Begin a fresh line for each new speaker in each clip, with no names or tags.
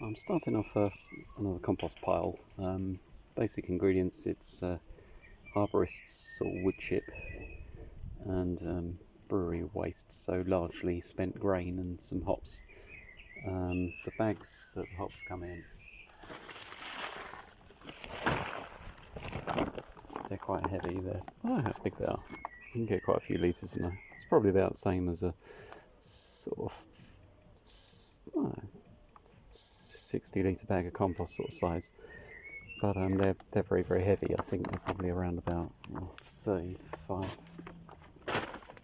I'm starting off another compost pile. Basic ingredients, it's arborists or wood chip and brewery waste, so largely spent grain and some hops. The bags that the hops come in, they're quite heavy. I don't know how big they are. You can get quite a few litres in there. It's probably about the same as a sort of, I don't know, 60 litre bag of compost sort of size. But they're very, very heavy. I think they're probably around about 35,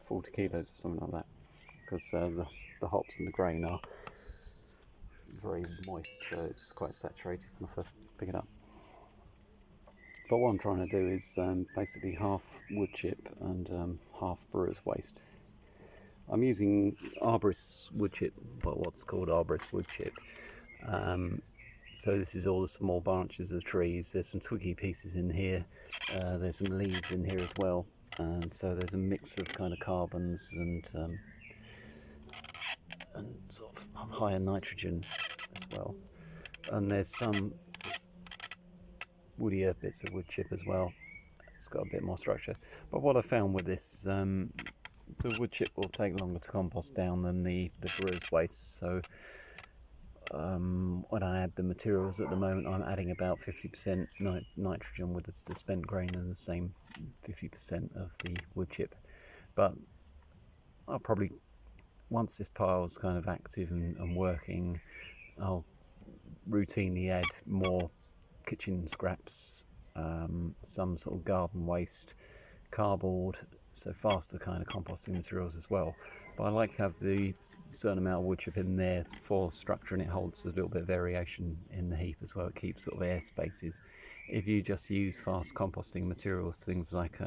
40 kilos or something like that, because the hops and the grain are very moist, so it's quite saturated when I first pick it up. But what I'm trying to do is basically half wood chip and half brewer's waste. I'm using arborist wood chip, well, what's called arborist wood chip. So this is all the small branches of the trees. There's some twiggy pieces in here. There's some leaves in here as well. And so there's a mix of kind of carbons and sort of higher nitrogen as well. And there's some woodier bits of wood chip as well. It's got a bit more structure. But what I found with this, the wood chip will take longer to compost down than the brewer's waste. So when I add the materials at the moment, I'm adding about 50% nitrogen with the spent grain and the same 50% of the wood chip. But I'll probably, once this pile's kind of active and working, I'll routinely add more kitchen scraps, some sort of garden waste, cardboard, so faster kind of composting materials as well. But I like to have the certain amount of wood chip in there for structure, and it holds a little bit of variation in the heap as well. It keeps sort of air spaces. If you just use fast composting materials, things like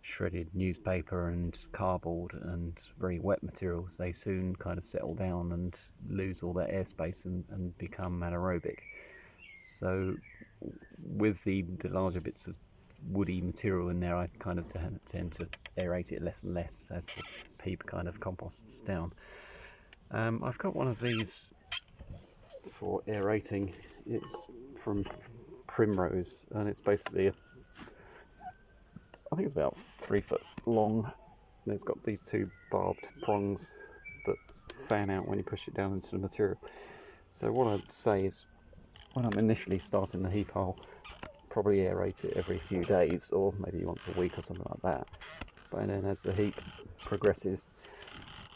shredded newspaper and cardboard and very wet materials, they soon kind of settle down and lose all that airspace and become anaerobic. So with the larger bits of woody material in there, I kind of tend to aerate it less and less as the heap kind of composts down. I've got one of these for aerating. It's from Primrose, and it's basically I think it's about 3 foot long, and it's got these two barbed prongs that fan out when you push it down into the material. So what I'd say is, when I'm initially starting the heap, I'll probably aerate it every few days, or maybe once a week or something like that. But then as the heap progresses,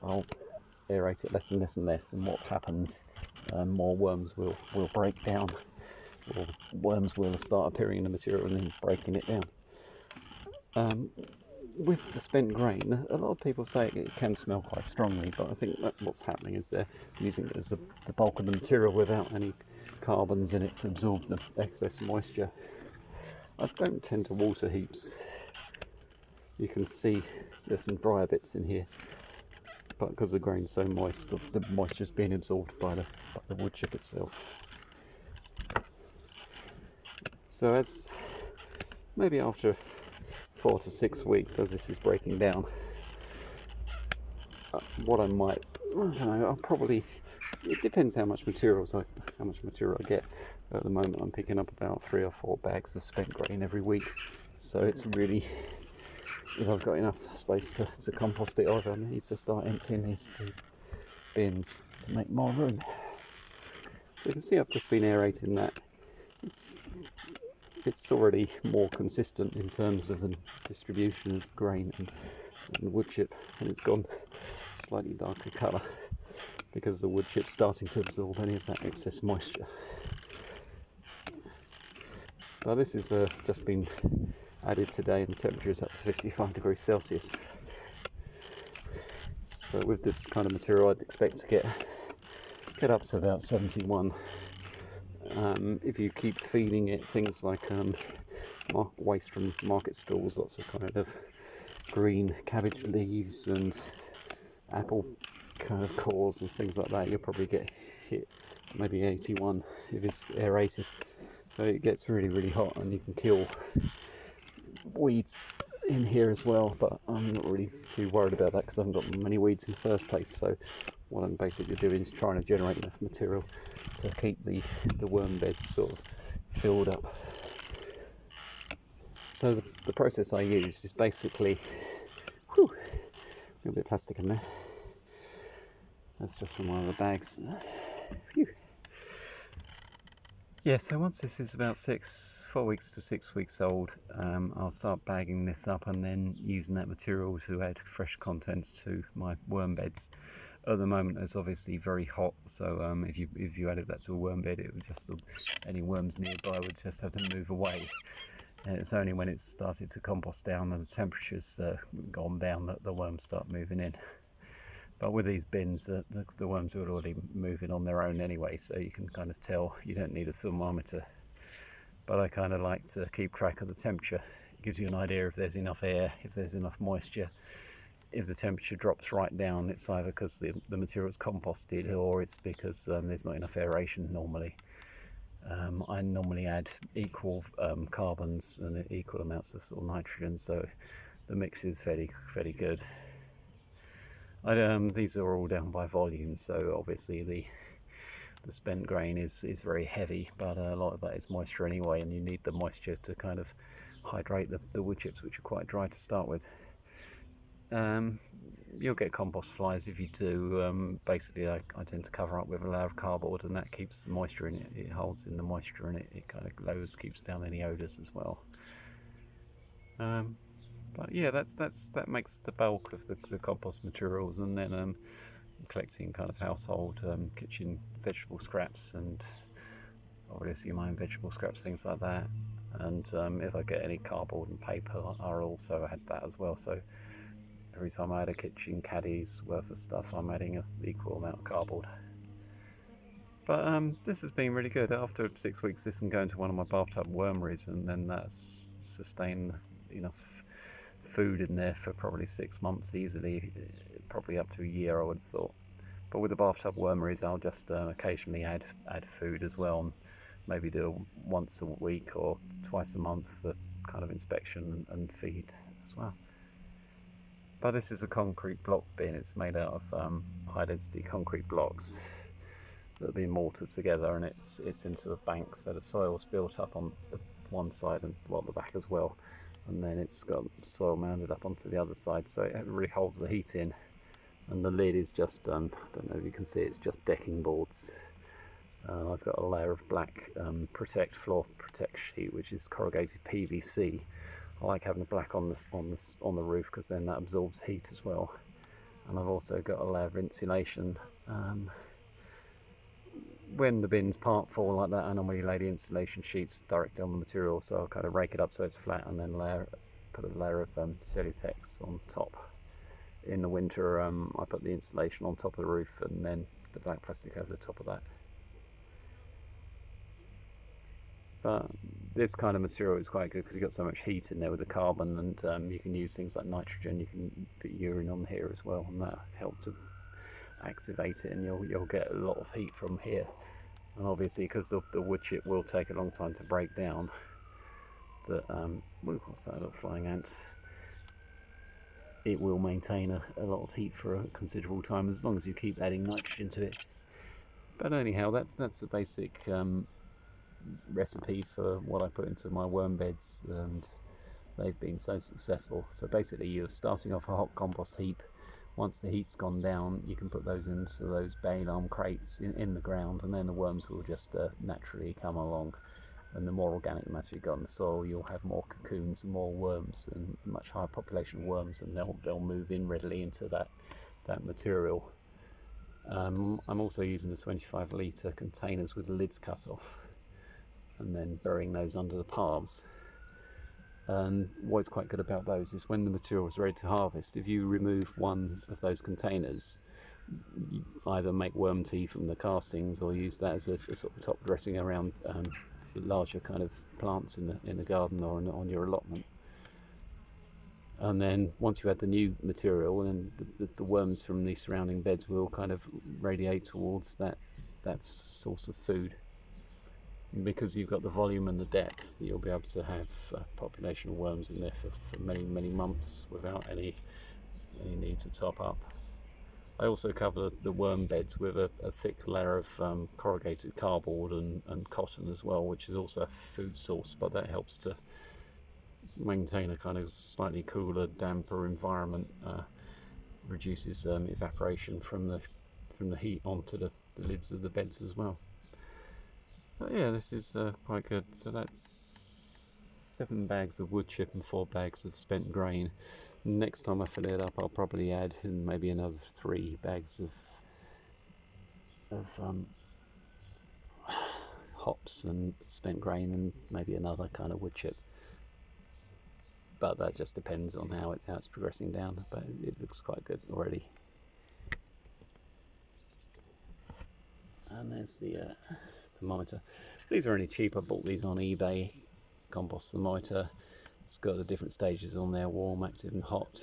I'll aerate it less and less and less, and what happens, more worms will break down, or worms will start appearing in the material and then breaking it down. With the spent grain, a lot of people say it can smell quite strongly, but I think that what's happening is they're using it as the bulk of the material without any carbons in it to absorb the excess moisture. I don't tend to water heaps. You can see there's some drier bits in here, but because the grain's so moist, the moisture's being absorbed by the wood chip itself. So as maybe after 4 to 6 weeks, as this is breaking down, what I don't know, I'll probably, it depends how much material I get. At the moment I'm picking up about 3 or 4 bags of spent grain every week, so it's really, if I've got enough space to compost it, either I need to start emptying these bins to make more room. So you can see I've just been aerating that. It's already more consistent in terms of the distribution of grain and wood chip, and it's gone slightly darker colour because the wood chip's starting to absorb any of that excess moisture. Now this is just been added today, and the temperature is up to 55 degrees Celsius. So with this kind of material, I'd expect to get up to about 71. If you keep feeding it things like waste from market stalls, lots of kind of green cabbage leaves and apple kind of cores and things like that, you'll probably get hit maybe 81 if it's aerated. So it gets really, really hot, and you can kill weeds in here as well, but I'm not really too worried about that because I haven't got many weeds in the first place. So what I'm basically doing is trying to generate enough material to keep the worm beds sort of filled up. So the process I use is basically, a little bit of plastic in there. That's just from one of the bags. Phew. Yeah, so once this is about 4 weeks to 6 weeks old, I'll start bagging this up and then using that material to add fresh contents to my worm beds. At the moment, it's obviously very hot, so if you added that to a worm bed, it would just any worms nearby would just have to move away. And it's only when it's started to compost down and the temperature's gone down that the worms start moving in. But with these bins, the worms are already moving on their own anyway, so you can kind of tell. You don't need a thermometer. But I kind of like to keep track of the temperature. It gives you an idea if there's enough air, if there's enough moisture. If the temperature drops right down, it's either because the material's composted or it's because there's not enough aeration normally. I normally add equal carbons and equal amounts of sort of nitrogen, so the mix is fairly good. These are all down by volume, so obviously the spent grain is very heavy, but a lot of that is moisture anyway, and you need the moisture to kind of hydrate the wood chips, which are quite dry to start with. You'll get compost flies if you do. Basically, I tend to cover up with a layer of cardboard, and that keeps the moisture in it. It holds in the moisture, and it kind of keeps down any odours as well. But yeah, that makes the bulk of the compost materials, and then I'm collecting kind of household kitchen vegetable scraps, and obviously my own vegetable scraps, things like that. And if I get any cardboard and paper, I'll also add that as well. So every time I add a kitchen caddy's worth of stuff, I'm adding an equal amount of cardboard. But this has been really good. After 6 weeks, this can go into one of my bathtub wormeries, and then that's sustained enough food in there for probably 6 months easily, probably up to a year, I would have thought. But with the bathtub wormeries, I'll just occasionally add food as well, and maybe do once a week or twice a month kind of inspection and feed as well. But this is a concrete block bin. It's made out of high density concrete blocks that have been mortared together, and it's into a bank, so the soil's built up on the one side and the back as well, and then it's got soil mounded up onto the other side, so it really holds the heat in. And the lid is just, I don't know if you can see, it's just decking boards. I've got a layer of black floor protect sheet, which is corrugated PVC. I like having the black on the roof because then that absorbs heat as well. And I've also got a layer of insulation. When the bins part fall like that, I normally lay the insulation sheets directly on the material, so I'll kind of rake it up so it's flat, and then put a layer of Cellutex on top. In the winter, I put the insulation on top of the roof, and then the black plastic over the top of that. But this kind of material is quite good because you've got so much heat in there with the carbon, and you can use things like nitrogen. You can put urine on here as well, and that helps to activate it, and you'll get a lot of heat from here. And obviously, because the wood chip will take a long time to break down, what's that little flying ant? It will maintain a lot of heat for a considerable time as long as you keep adding nitrogen to it. But anyhow, that's the basic recipe for what I put into my worm beds, and they've been so successful. So basically, you're starting off a hot compost heap. Once the heat's gone down, you can put those into those bay alarm crates in the ground, and then the worms will just naturally come along. And the more organic matter you've got in the soil, you'll have more cocoons and more worms, and a much higher population of worms, and they'll move in readily into that material. I'm also using the 25 litre containers with the lids cut off, and then burying those under the palms. And what's quite good about those is when the material is ready to harvest, if you remove one of those containers, you either make worm tea from the castings or use that as a sort of top dressing around larger kind of plants in the garden or on your allotment. And then once you add the new material, then the worms from the surrounding beds will kind of radiate towards that source of food. Because you've got the volume and the depth, you'll be able to have a population of worms in there for many months without any need to top up. I also cover the worm beds with a thick layer of corrugated cardboard and cotton as well, which is also a food source, but that helps to maintain a kind of slightly cooler, damper environment, reduces evaporation from the heat onto the lids of the beds as well. But yeah, this is quite good. So that's 7 bags of wood chip and 4 bags of spent grain. Next time I fill it up, I'll probably add in maybe another 3 bags of hops and spent grain, and maybe another kind of wood chip. But that just depends on how it's progressing down. But it looks quite good already. And there's the thermometer. These are only cheap. I bought these on eBay. Compost thermometer. It's got the different stages on there: warm, active, and hot.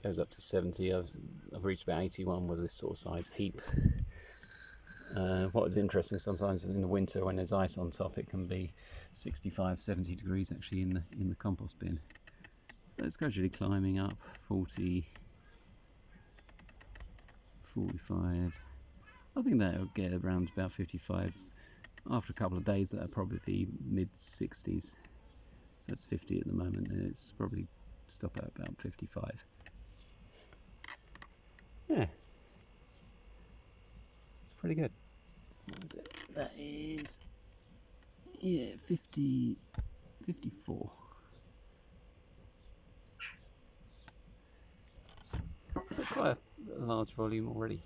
Goes up to 70. I've reached about 81 with this sort of size heap. What is interesting, sometimes in the winter when there's ice on top, it can be 65, 70 degrees actually in the compost bin. So it's gradually climbing up. 40, 45. I think that'll get around about 55. After a couple of days, that'll probably be mid 60s. So that's 50 at the moment, and it's probably stop at about 55. Yeah, it's pretty good. What is it? That is, yeah, 50, 54. So quite a large volume already.